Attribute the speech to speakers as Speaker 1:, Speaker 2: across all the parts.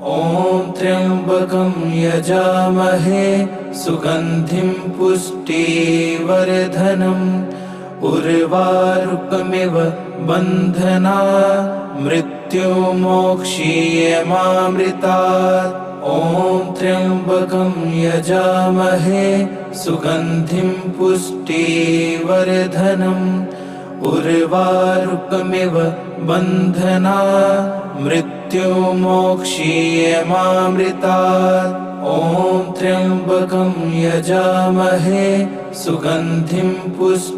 Speaker 1: ॐ त्र्यम्बकं यजामहे सुगन्धिं पुष्टिवर्धनम् उर्वारुकमिव बन्धनात् मृत्युमोक्षीयमामृतात्। ॐ त्र्यम्बकं यजामहे सुगन्धिं पुष्टिवर्धनम् उर्वारुकमिव बन्धनात् मृत्युमोक्षीयमामृतात्। ॐ त्र्यम्बकं यजामहे सुगन्धिं पुष्टिवर्धनम्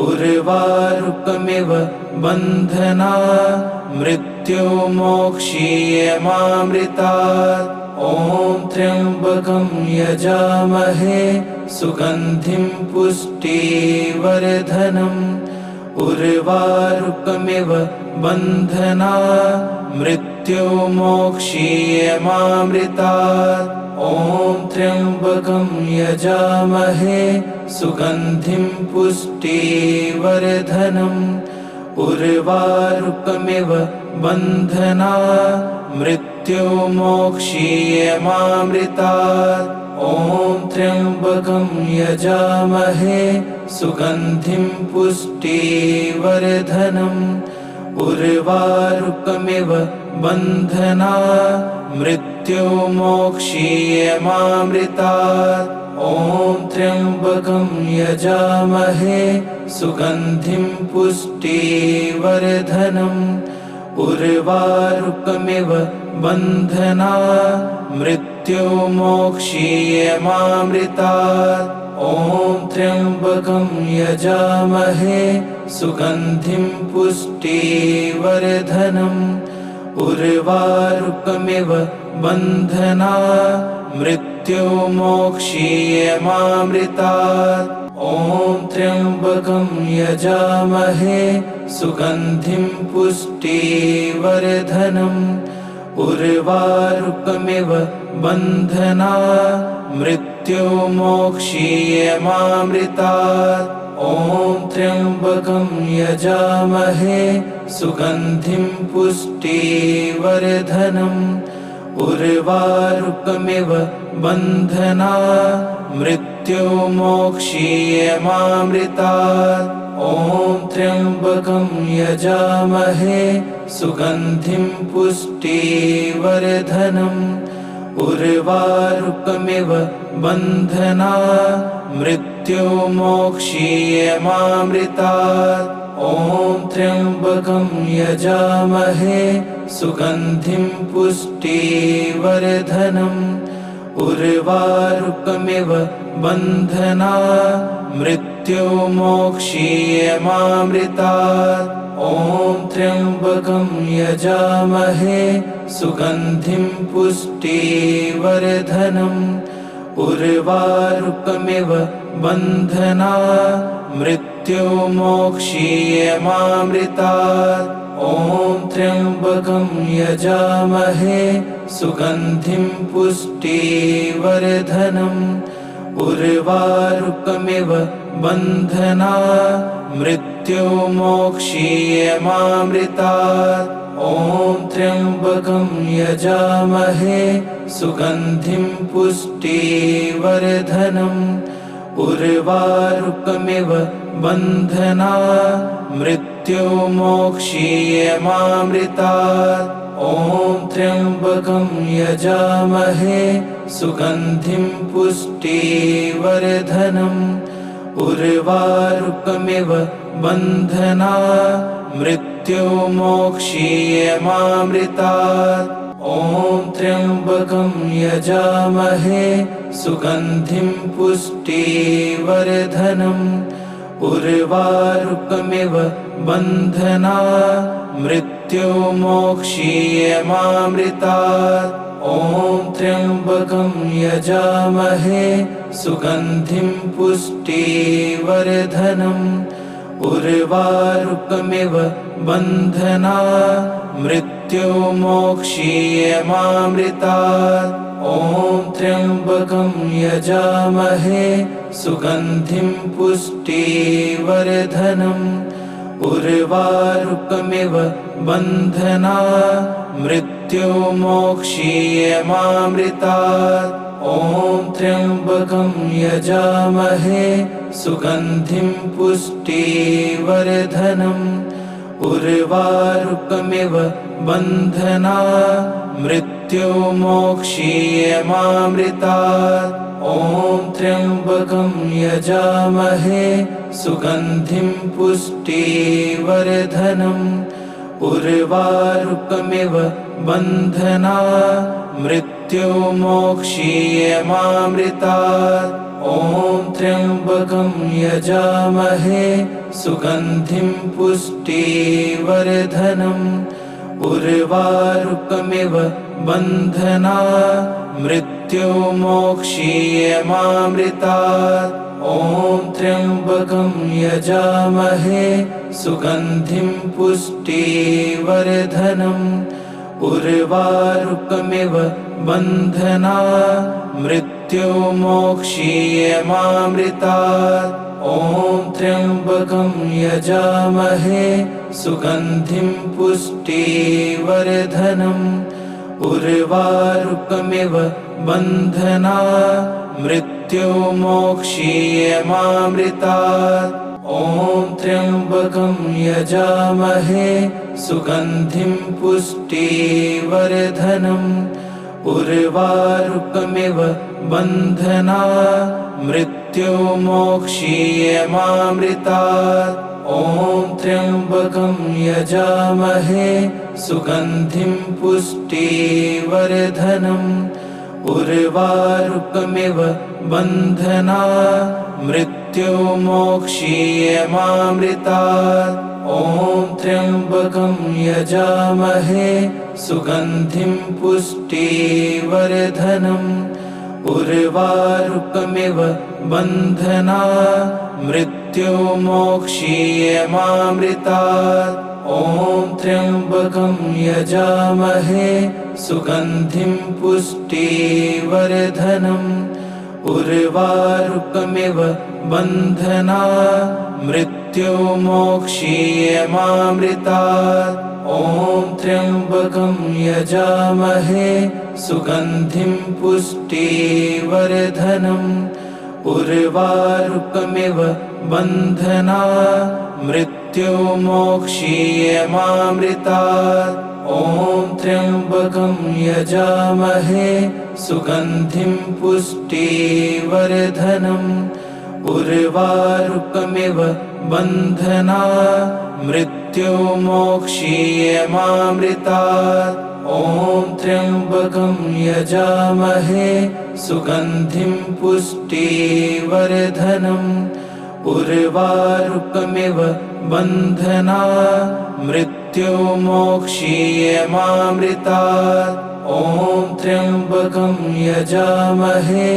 Speaker 1: उर्वारुकमिव बन्धनात् मृत्युमोक्षीयमामृतात्। ॐ त्र्यम्बकं यजामहे सुगन्धिं पुष्टिवर्धनम् उर्वारुकमिव बन्धनात् मृत्युमोक्षीयमामृतात्। ॐ त्र्यम्बकं यजामहे सुगन्धिं पुष्टिवर्धनम् उर्वारुकमिव बन्धनात् मृत्युमोक्षीयमामृतात्। ॐ त्र्यम्बकं यजामहे सुगन्धिं पुष्टिवर्धनम् उर्वारुकमिव बन्धनात् मृत्युमोक्षीयमामृतात्। ॐ त्र्यम्बकं यजामहे सुगन्धिं पुष्टिवर्धनम् उर्वारुकमिव बन्धनात् मृत्युमोक्षीयमामृतात्। ॐ त्र्यम्बकं यजामहे सुगन्धिं पुष्टिवर्धनम् उर्वारुकमिव बन्धनात् मृत्युमोक्षीयमामृतात्। ॐ त्र्यम्बकं यजामहे सुगन्धिं पुष्टिवर्धनम् उर्वारुकमिव बन्धनात् मृत्युमोक्षीयमामृतात्। ॐ त्र्यम्बकं यजामहे सुगन्धिं पुष्टिवर्धनम् उर्वारुकमिव बन्धनात् मृत्युमोक्षीयमामृतात्। ॐ त्र्यम्बकं यजामहे सुगन्धिं पुष्टिवर्धनम् उर्वारुकमिव बन्धनात् मृत्युमोक्षीयमामृतात्। ॐ त्र्यम्बकं यजामहे सुगन्धिं पुष्टिवर्धनम् उर्वारुकमिव बन्धनात् मृत्युमोक्षीयमामृतात्। ॐ त्र्यम्बकं यजामहे सुगन्धिं पुष्टिवर्धनम् उर्वारुकमिव बन्धनात् मृत्युमोक्षीयमामृतात्। ॐ त्र्यम्बकं यजामहे सुगन्धिं पुष्टिवर्धनम् उर्वारुकमिव बन्धनात् मृत्युमोक्षीयमामृतात्। ॐ त्र्यम्बकं यजामहे सुगन्धिं पुष्टिवर्धनम् उर्वारुकमिव बन्धनात् मृत्युमोक्षीयमामृतात्। ॐ त्र्यम्बकं यजामहे सुगन्धिं पुष्टिवर्धनम् उर्वारुकमिव बन्धनात् मृत्युमोक्षीयमामृतात्। ॐ त्र्यम्बकं यजामहे सुगन्धिं पुष्टिवर्धनम् उर्वारुकमिव बन्धनात् मृत्युमोक्षीयमामृतात्। ॐ त्र्यम्बकं यजामहे सुगन्धिं पुष्टिवर्धनम् उर्वारुकमिव बन्धनात् मृत्युमोक्षीयमामृतात्। ॐ त्र्यम्बकं यजामहे सुगन्धिं पुष्टिवर्धनम् उर्वारुकमिव बन्धनात् मृत्युमोक्षीयमामृतात्। ॐ त्र्यम्बकं यजामहे सुगन्धिं पुष्टिवर्धनम्। उर्वारुकमिव बन्धनात् मृत्युमोक्षीयमामृतात्। ॐ त्र्यम्बकं यजामहे सुगन्धिं पुष्टिवर्धनम्। उर्वारुकमिव बन्धनात् मृत्युमोक्षीयमामृतात्। ॐ त्र्यम्बकं यजामहे सुगन्धिं पुष्टिवर्धनम्। उर्वारुकमिव बन्धनात् मृत्युमोक्षीयमामृतात्। ॐ त्र्यम्बकं यजामहे सुगन्धिं पुष्टिवर्धनम्। उर्वारुकमिव बन्धनात् मृत्युमोक्षीयमामृतात्। ॐ त्र्यम्बकं यजामहे सुगन्धिं पुष्टिवर्धनम्। उर्वारुकमिव बन्धनात् मृत्युमोक्षीयमामृतात्। ॐ त्र्यम्बकं यजामहे सुगन्धिं पुष्टिवर्धनम्। उर्वारुकमिव बन्धनात् मृत्युमोक्षीयमामृतात्। ॐ त्र्यम्बकं यजामहे सुगन्धिं पुष्टिवर्धनम्। उर्वारुकमिव बन्धनात् मृत्युमोक्षीयमामृतात्। ॐ त्र्यम्बकं यजामहे सुगन्धिं पुष्टिवर्धनम्। उर्वारुकमिव बन्धनात् मृत्युमोक्षीयमामृतात्। ॐ त्र्यम्बकं यजामहे सुगन्धिं पुष्टिवर्धनम्। उर्वारुकमिव बन्धनात् मृत्युमोक्षीयमामृतात्। ॐ त्र्यम्बकं यजामहे सुगन्धिं पुष्टिवर्धनम्। उर्वारुकमिव बन्धनात् मृत्युमोक्षीयमामृतात्। ॐ त्र्यम्बकं यजामहे सुगन्धिं पुष्टिवर्धनम्। उर्वारुकमिव बन्धनात् मृत्युमोक्षीयमामृतात्। ॐ त्र्यम्बकं यजामहे सुगन्धिं पुष्टिवर्धनम्। उर्वारुकमिव बन्धनात् मृत्युमोक्षीयमामृतात्। ॐ त्र्यम्बकं यजामहे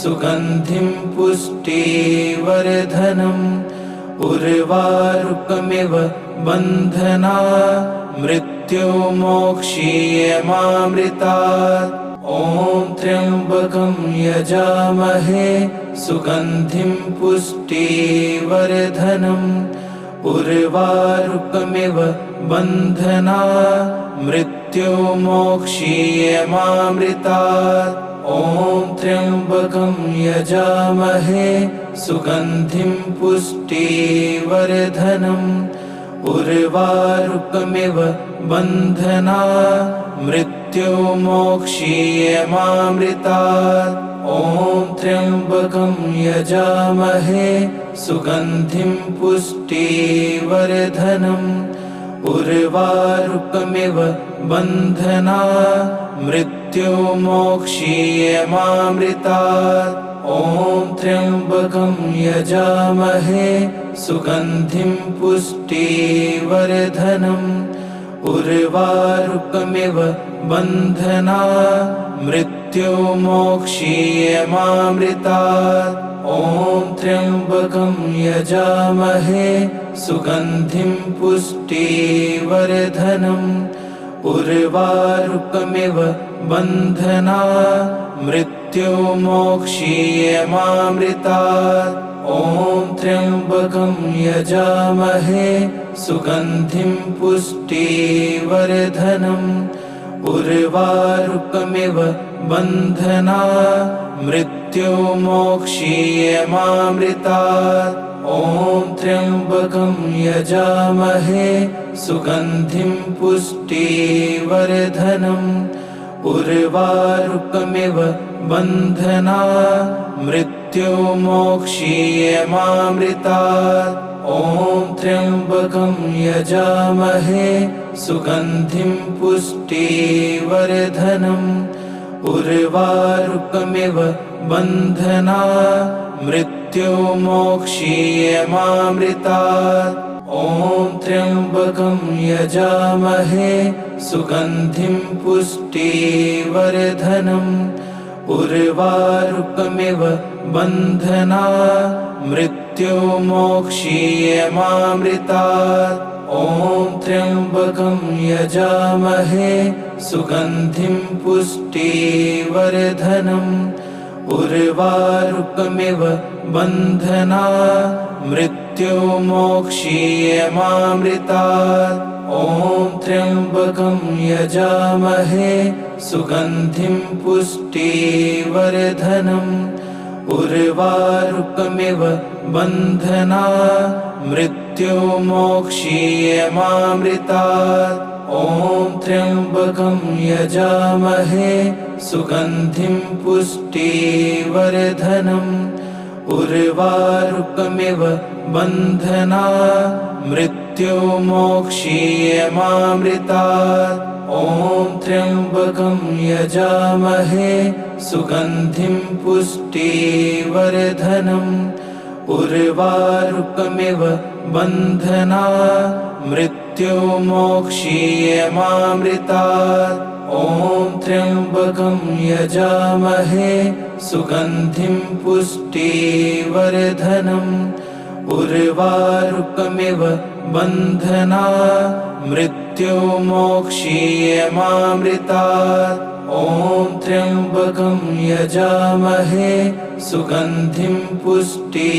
Speaker 1: सुगन्धिं पुष्टिवर्धनम्। उर्वारुकमिव बन्धनात् मृत्युमोक्षीयमामृतात्। ॐ त्र्यम्बकं यजामहे सुगन्धिं पुष्टिवर्धनम्। उर्वारुकमिव बन्धनात् मृत्युमोक्षीयमामृतात्। ॐ त्र्यम्बकं यजामहे सुगन्धिं पुष्टिवर्धनम्। उर्वारुकमिव बन्धनात् मृत्युमोक्षीयमामृतात्। ॐ त्र्यम्बकं यजामहे सुगन्धिं पुष्टिवर्धनम्। उर्वारुकमिव बन्धनात् मृत्युमोक्षीयमामृतात्। ॐ त्र्यम्बकं यजामहे सुगन्धिं पुष्टिवर्धनम्। उर्वारुकमिव बन्धनात् मृत्युमोक्षीयमामृतात्। ॐ त्र्यम्बकं यजामहे सुगन्धिं पुष्टिवर्धनम्। उर्वारुकमिव बन्धनात् मृत्युमोक्षीयमामृतात्। ॐ त्र्यम्बकं यजामहे सुगन्धिं पुष्टिवर्धनम् उर्वारुकमिव बन्धनात् मृत्युमोक्षीयमामृतात् ॐ त्र्यम्बकं यजामहे सुगन्धिं पुष्टिवर्धनम् उर्वारुकमिव बन्धनात् मृत्युमोक्षीयमामृतात् ॐ त्र्यम्बकं यजामहे सुगन्धिं पुष्टिवर्धनम् उर्वारुकमिव बन्धनात् मृत्युमोक्षीयमामृतात् ॐ त्र्यम्बकं यजामहे सुगन्धिं पुष्टिवर्धनम् उर्वारुकमिव बन्धनात् मृत्युमोक्षीयमामृतात् ॐ त्र्यम्बकं यजामहे सुगन्धिं पुष्टिवर्धनम् उर्वारुकमिव बन्धनात् मृत्युमोक्षीयमामृतात् ॐ त्र्यम्बकं यजामहे सुगन्धिं पुष्टिवर्धनम् उर्वारुकमिव बन्धनात् मृत्युमोक्षीयमामृतात् ॐ त्र्यम्बकं यजामहे सुगन्धिं पुष्टिवर्धनम् उर्वारुकमिव बन्धनात् मृत्युमोक्षीयमामृतात् ॐ त्र्यम्बकं यजामहे सुगन्धिं पुष्टिवर्धनम् उर्वारुकमिव बन्धनात् मृत्युमोक्षीयमामृतात् ॐ त्र्यम्बकं यजामहे सुगन्धिं पुष्टिवर्धनम् उर्वारुकमिव बन्धनात् मृत्युमोक्षीयमामृतात् ॐ त्र्यम्बकं यजामहे सुगन्धिं पुष्टिवर्धनम्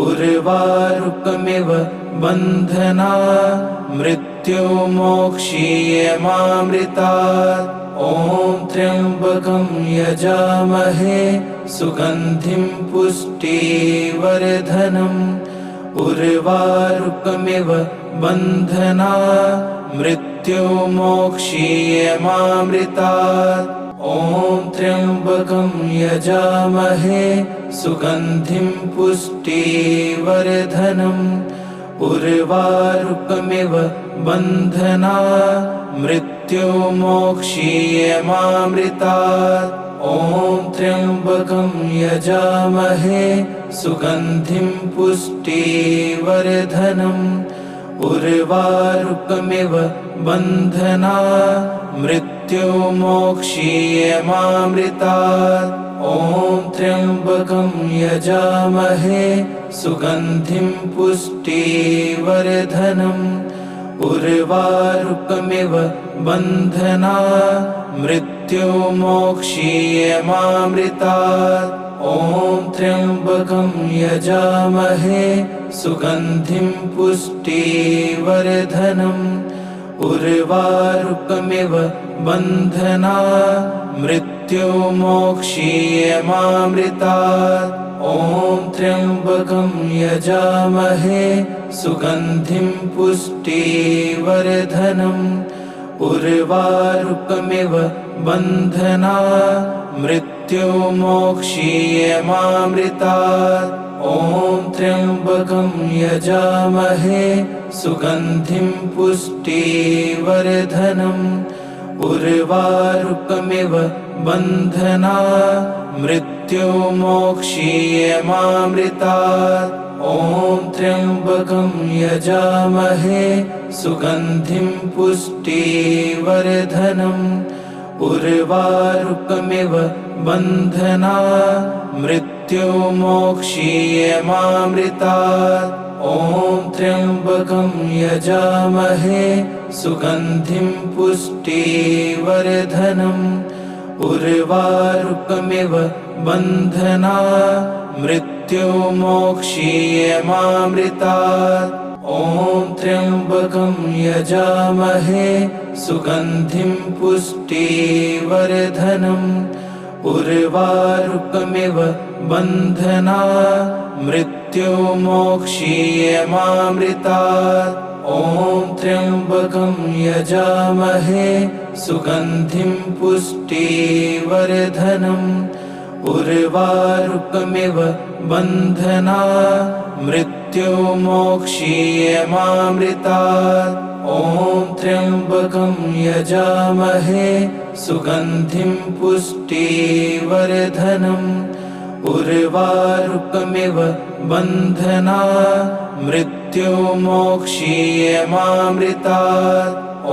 Speaker 1: उर्वारुकमिव बन्धनात् मृत्युमोक्षीयमामृतात् ॐ त्र्यम्बकं यजामहे सुगन्धिं पुष्टिवर्धनम् उर्वारुकमिव बन्धनात् मृत्युमोक्षीयमामृतात् ॐ त्र्यम्बकं यजामहे सुगन्धिं पुष्टिवर्धनम् उर्वारुकमिव बन्धनात् मृत्युमोक्षीयमामृतात् ॐ त्र्यम्बकं यजामहे सुगन्धिं पुष्टिवर्धनम् उर्वारुकमिव बन्धनात् मृत्युमोक्षीयमामृतात् ॐ त्र्यम्बकं यजामहे सुगन्धिं पुष्टिवर्धनम् उर्वारुकमिव बन्धनात् मृत्युमोक्षीयमामृतात् ॐ त्र्यम्बकं यजामहे सुगन्धिं पुष्टिवर्धनम् उर्वारुकमिव बन्धनात् मृत्युमोक्षीयमामृतात् ॐ त्र्यम्बकं यजामहे सुगन्धिं पुष्टिवर्धनम् उर्वारुकमिव बन्धनात् मृत्युमोक्षीयमामृतात् ॐ त्र्यम्बकं यजामहे सुगन्धिं पुष्टिवर्धनम् उर्वारुकमिव बन्धनात् मृत्युमोक्षीयमामृतात् ॐ त्र्यम्बकं यजामहे सुगन्धिं पुष्टिवर्धनम् उर्वारुकमिव बन्धनात् मृत्युमोक्षीयमामृतात् ॐ त्र्यम्बकं यजामहे सुगन्धिं पुष्टिवर्धनम् उर्वारुकमिव बन्धनात् मृत्युमोक्षीयमामृतात्। ॐ त्र्यम्बकं यजामहे सुगन्धिं पुष्टिवर्धनम् उर्वारुकमिव बन्धनात् मृत्युमोक्षीयमामृतात्। ॐ त्र्यम्बकं यजामहे सुगन्धिं पुष्टिवर्धनम् उर्वारुकमिव बन्धनात् मृत्युमोक्षीयमामृतात्। ॐ त्र्यम्बकं यजामहे सुगन्धिं पुष्टिवर्धनम् उर्वारुकमिव बन्धनात् मृत्युमोक्षीयमामृतात्। ॐ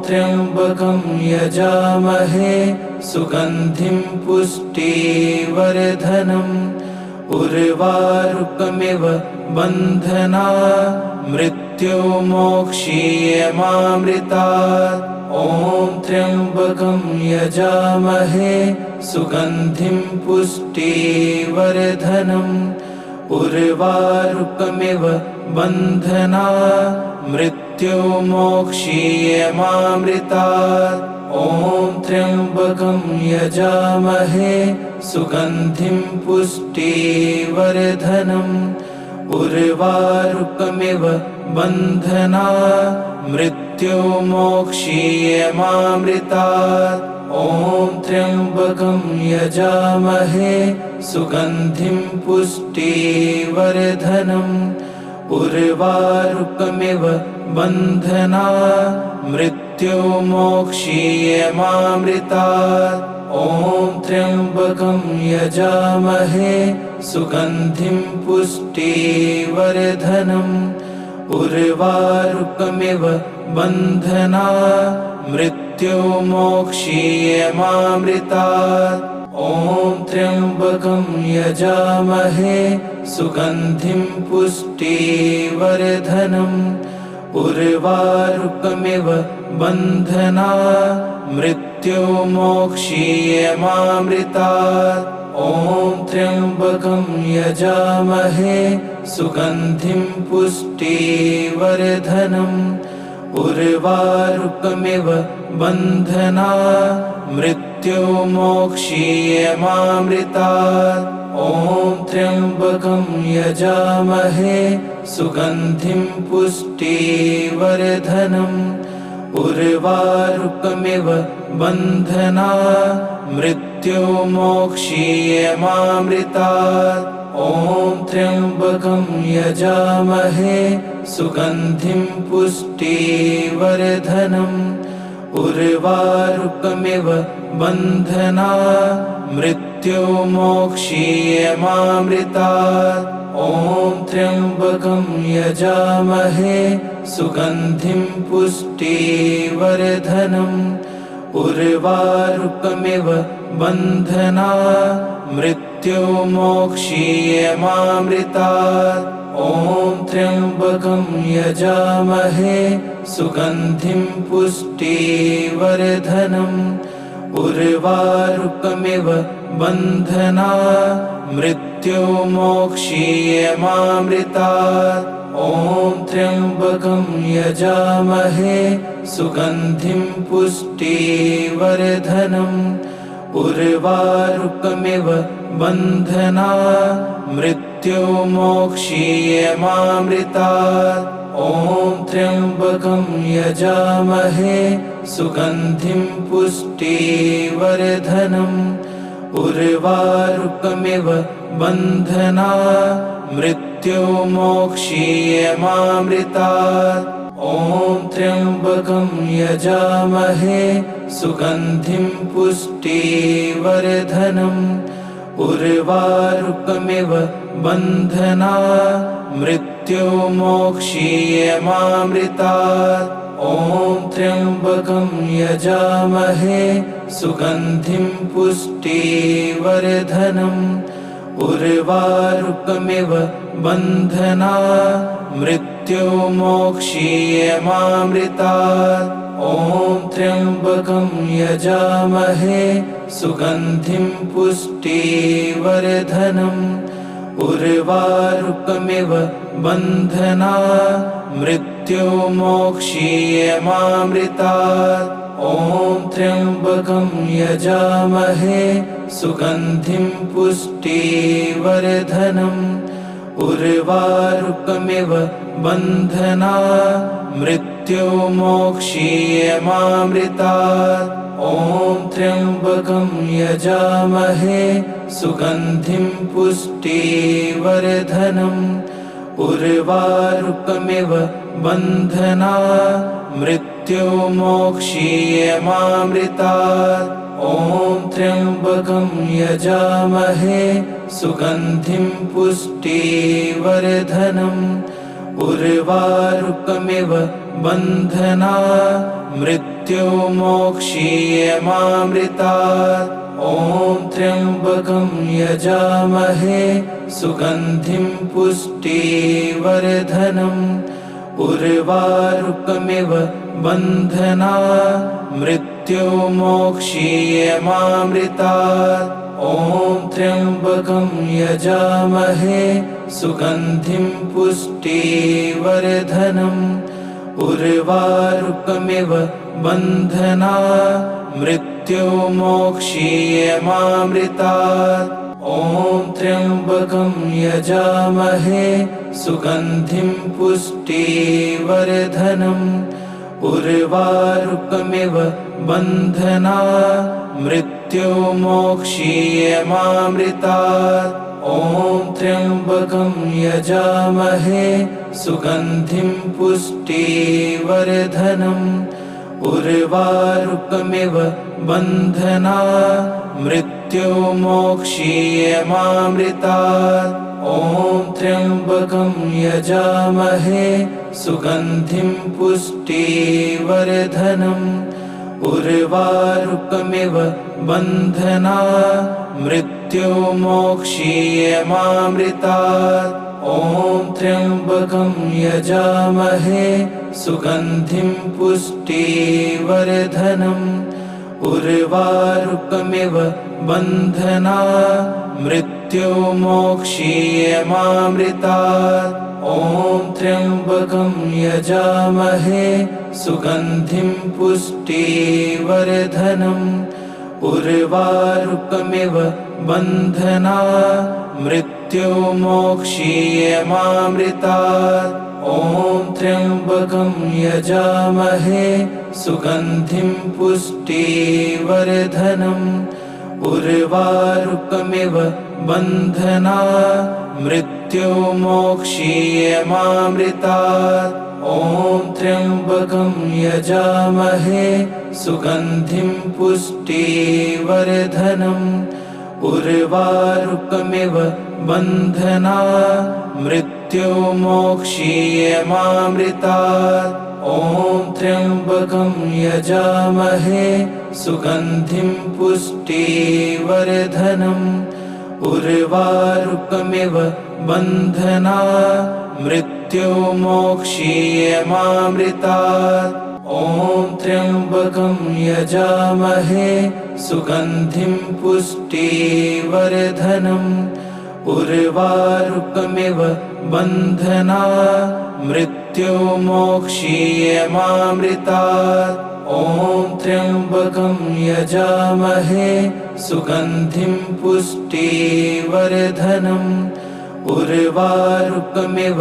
Speaker 1: त्र्यम्बकं यजामहे सुगन्धिं पुष्टिवर्धनम् उर्वारुकमिव बन्धनात् मृत्युमोक्षीयमामृतात्। ॐ त्र्यम्बकं यजामहे सुगन्धिं पुष्टिवर्धनम् उर्वारुकमिव बन्धनात् मृत्युमोक्षीयमामृतात्। ॐ त्र्यम्बकं यजामहे सुगन्धिं पुष्टिवर्धनम् उर्वारुकमिव बन्धनात् मृत्युमोक्षीयमामृतात्। ॐ त्र्यम्बकं यजामहे सुगन्धिं पुष्टिवर्धनम् उर्वारुकमिव बन्धनात् मृत्युमोक्षीयमामृतात्। ॐ त्र्यम्बकं यजामहे सुगन्धिं पुष्टिवर्धनम् उर्वारुकमिव बन्धनात् मृत्युमोक्षीयमामृतात्। ॐ त्र्यम्बकं यजामहे सुगन्धिं पुष्टिवर्धनम् उर्वारुकमिव बन्धनात् मृत्युमोक्षीयमामृतात्। ॐ त्र्यम्बकं यजामहे सुगन्धिं पुष्टिवर्धनम् उर्वारुकमिव बन्धनात् मृत्युमोक्षीयमामृतात्। ॐ त्र्यम्बकं यजामहे सुगन्धिं पुष्टिवर्धनम् उर्वारुकमिव बन्धनात् मृत्युमोक्षीयमामृतात्। ॐ त्र्यम्बकं यजामहे सुगन्धिं पुष्टिवर्धनम् उर्वारुकमिव बन्धनात् मृत्युमोक्षीयमामृतात्। ॐ त्र्यम्बकं यजामहे सुगन्धिं पुष्टिवर्धनम् उर्वारुकमिव बन्धनात् मृत्युमोक्षीयमामृतात्। ॐ त्र्यम्बकं यजामहे सुगन्धिं पुष्टिवर्धनम् उर्वारुकमिव बन्धनात् मृत्युमोक्षीयमामृतात्। ॐ त्र्यम्बकं यजामहे सुगन्धिं पुष्टिवर्धनम् उर्वारुकमिव बन्धनात् मृत्युमोक्षीयमामृतात्। ॐ त्र्यम्बकं यजामहे सुगन्धिं पुष्टिवर्धनम् उर्वारुकमिव बन्धनात् मृत्युमोक्षीयमामृतात्। ॐ त्र्यम्बकं यजामहे सुगन्धिं पुष्टिवर्धनम् उर्वारुकमिव बन्धनात् मृत्युमोक्षीयमामृतात्। ॐ त्र्यम्बकं यजामहे सुगन्धिं पुष्टिवर्धनम् उर्वारुकमिव बन्धनात् मृत्युमोक्षीयमामृतात्। ॐ त्र्यम्बकं यजामहे सुगन्धिं पुष्टिवर्धनम् उर्वारुकमिव बन्धनात् मृत्युमोक्षीयमामृतात्। ॐ त्र्यम्बकं यजामहे सुगन्धिं पुष्टिवर्धनम्। उर्वारुकमिव बन्धनात् मृत्युमोक्षीयमामृतात्। ॐ त्र्यम्बकं यजामहे सुगन्धिं पुष्टिवर्धनम्। उर्वारुकमिव बन्धनात् मृत्युमोक्षीयमामृतात्। ॐ त्र्यम्बकं यजामहे सुगन्धिं पुष्टिवर्धनम्। उर्वारुकमिव बन्धनात् मृत्युमोक्षीयमामृतात्। ॐ त्र्यम्बकं यजामहे सुगन्धिं पुष्टिवर्धनम्। उर्वारुकमिव बन्धनात् मृत्युमोक्षीयमामृतात्। ॐ त्र्यम्बकं यजामहे सुगन्धिं पुष्टिवर्धनम्। उर्वारुकमिव बन्धनात् मृत्युमोक्षीयमामृतात्। ॐ त्र्यम्बकं यजामहे सुगन्धिं पुष्टिवर्धनम्। उर्वारुकमिव बन्धनात् मृत्युमोक्षीयमामृतात्। ॐ त्र्यम्बकं यजामहे सुगन्धिं पुष्टिवर्धनम्। उर्वारुकमिव बन्धनात् मृत्युमोक्षीयमामृतात्। ॐ त्र्यम्बकं यजामहे सुगन्धिं पुष्टिवर्धनम्। उर्वारुकमिव बन्धनात् मृत्युमोक्षीयमामृतात्। ॐ त्र्यम्बकं यजामहे सुगन्धिं पुष्टिवर्धनम्। उर्वारुकमिव बन्धनात् मृत्युमोक्षीयमामृतात्। ॐ त्र्यम्बकं यजामहे सुगन्धिं पुष्टिवर्धनम्। उर्वारुकमिव बन्धनात् मृत्युमोक्षीयमामृतात्। ॐ त्र्यम्बकं यजामहे सुगन्धिं पुष्टिवर्धनम्। उर्वारुकमिव बन्धनात् मृत्युमोक्षीयमामृतात्। ॐ त्र्यम्बकं यजामहे सुगन्धिं पुष्टिवर्धनम्। उर्वारुकमिव बन्धनात् मृत्युमोक्षीयमामृतात्। ॐ त्र्यम्बकं यजामहे सुगन्धिं पुष्टिवर्धनम्। उर्वारुकमिव बन्धनात् मृत्युमोक्षीयमामृतात्। ॐ त्र्यम्बकं यजामहे सुगन्धिं पुष्टिवर्धनम्। उर्वारुकमिव बन्धनात् मृत्युमोक्षीयमामृतात्। ॐ त्र्यम्बकं यजामहे सुगन्धिं पुष्टिवर्धनम्। उर्वारुकमिव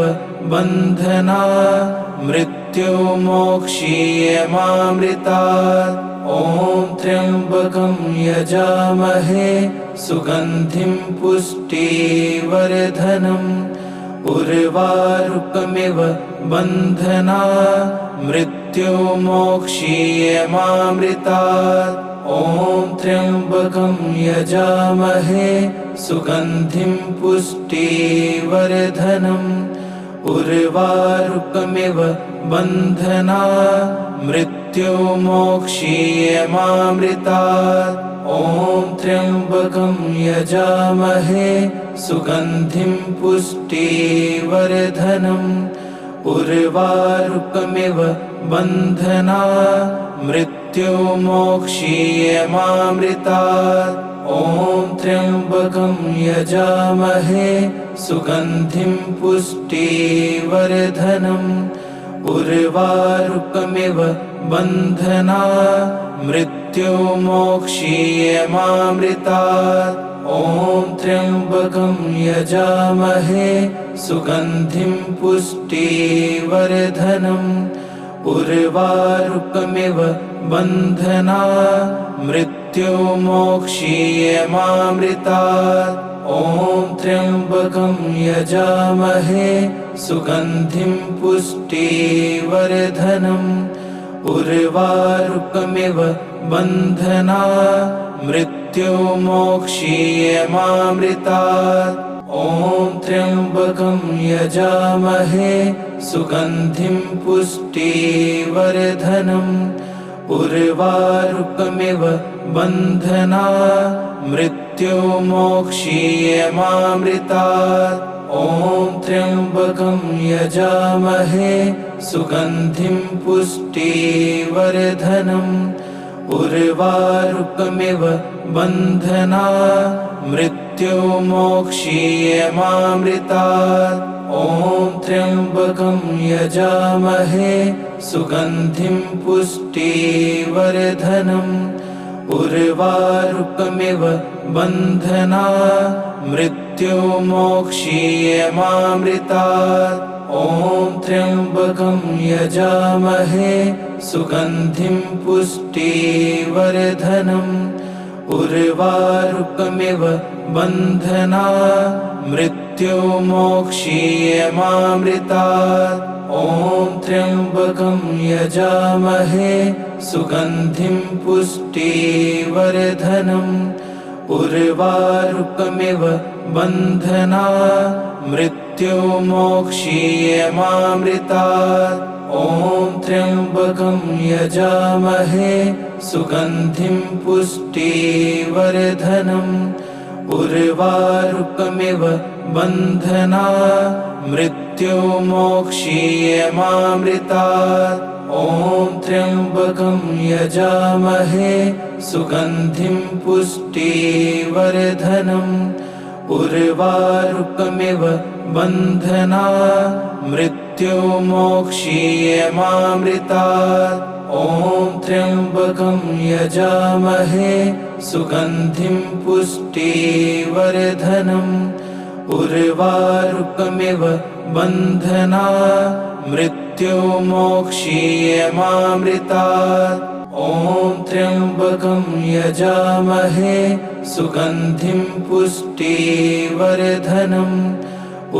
Speaker 1: बन्धनात् मृत्युमोक्षीयमामृतात्। ॐ त्र्यम्बकं यजामहे सुगन्धिं पुष्टिवर्धनम्। उर्वारुकमिव बन्धनात् मृत्युमोक्षीयमामृतात्। ॐ त्र्यम्बकं यजामहे सुगन्धिं पुष्टिवर्धनम्। उर्वारुकमिव बन्धनात् मृत्युमोक्षीयमामृतात्। ॐ त्र्यम्बकं यजामहे सुगन्धिं पुष्टिवर्धनम्। उर्वारुकमिव बन्धनात् मृत्युमोक्षीयमामृतात्। ॐ त्र्यम्बकं यजामहे सुगन्धिं पुष्टिवर्धनम् उर्वारुकमिव बन्धनात् मृत्युमोक्षीयमामृतात् ॐ त्र्यम्बकं यजामहे सुगन्धिं पुष्टिवर्धनम् उर्वारुकमिव बन्धनात् मृत्युमोक्षीयमामृतात् ॐ त्र्यम्बकं यजामहे सुगन्धिं पुष्टिवर्धनम् उर्वारुकमिव बन्धनात् मृत्युमोक्षीयमामृतात् ॐ त्र्यम्बकं यजामहे सुगन्धिं पुष्टिवर्धनम् उर्वारुकमिव बन्धनात् मृत्युमोक्षीयमामृतात् ॐ त्र्यम्बकं यजामहे सुगन्धिं पुष्टिवर्धनम् उर्वारुकमिव बन्धनात् मृत्युमोक्षीयमामृतात् ॐ त्र्यम्बकं यजामहे सुगन्धिं पुष्टिवर्धनम् उर्वारुकमिव बन्धनात् मृत्युमोक्षीयमामृतात् ॐ त्र्यम्बकं यजामहे सुगन्धिं पुष्टिवर्धनम् उर्वारुकमिव बन्धनात् मृत्युमोक्षीयमामृतात् ॐ त्र्यम्बकं यजामहे सुगन्धिं पुष्टिवर्धनम् उर्वारुकमिव बन्धनात् मृत्युमोक्षीयमामृतात् ॐ त्र्यम्बकं यजामहे सुगन्धिं पुष्टिवर्धनम् उर्वारुकमिव बन्धनात् मृत्युमोक्षीयमामृतात् ॐ त्र्यम्बकं यजामहे सुगन्धिं पुष्टिवर्धनम् उर्वारुकमिव बन्धनात् मृत्युमोक्षीयमामृतात् ॐ त्र्यम्बकं यजामहे सुगन्धिं पुष्टिवर्धनम् उर्वारुकमिव बन्धनात् मृत्युमोक्षीयमामृतात् ॐ त्र्यम्बकं यजामहे सुगन्धिं पुष्टिवर्धनम्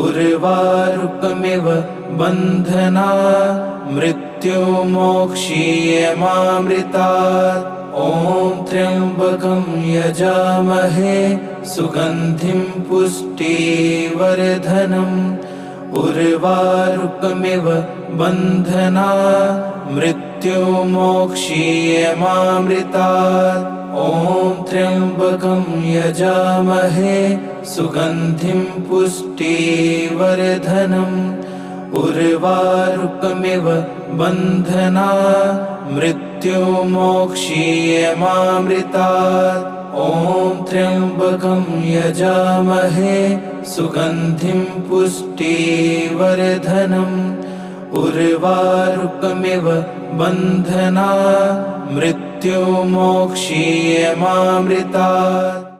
Speaker 1: उर्वारुकमिव बन्धनात् मृत्युमोक्षीयमामृतात् ॐ त्र्यम्बकं यजामहे सुगन्धिं पुष्टिवर्धनम् उर्वारुकमिव बन्धनात् मृत्युमोक्षीयमामृतात् ॐ त्र्यम्बकं यजामहे सुगन्धिं पुष्टिवर्धनम् उर्वारुकमिव बन्धनात् मृत्युमोक्षीयमामृतात् ॐ त्र्यम्बकं यजामहे सुगन्धिं पुष्टिवर्धनम् उर्वारुकमिव बन्धनात् मृत्युमोक्षीयमामृतात्।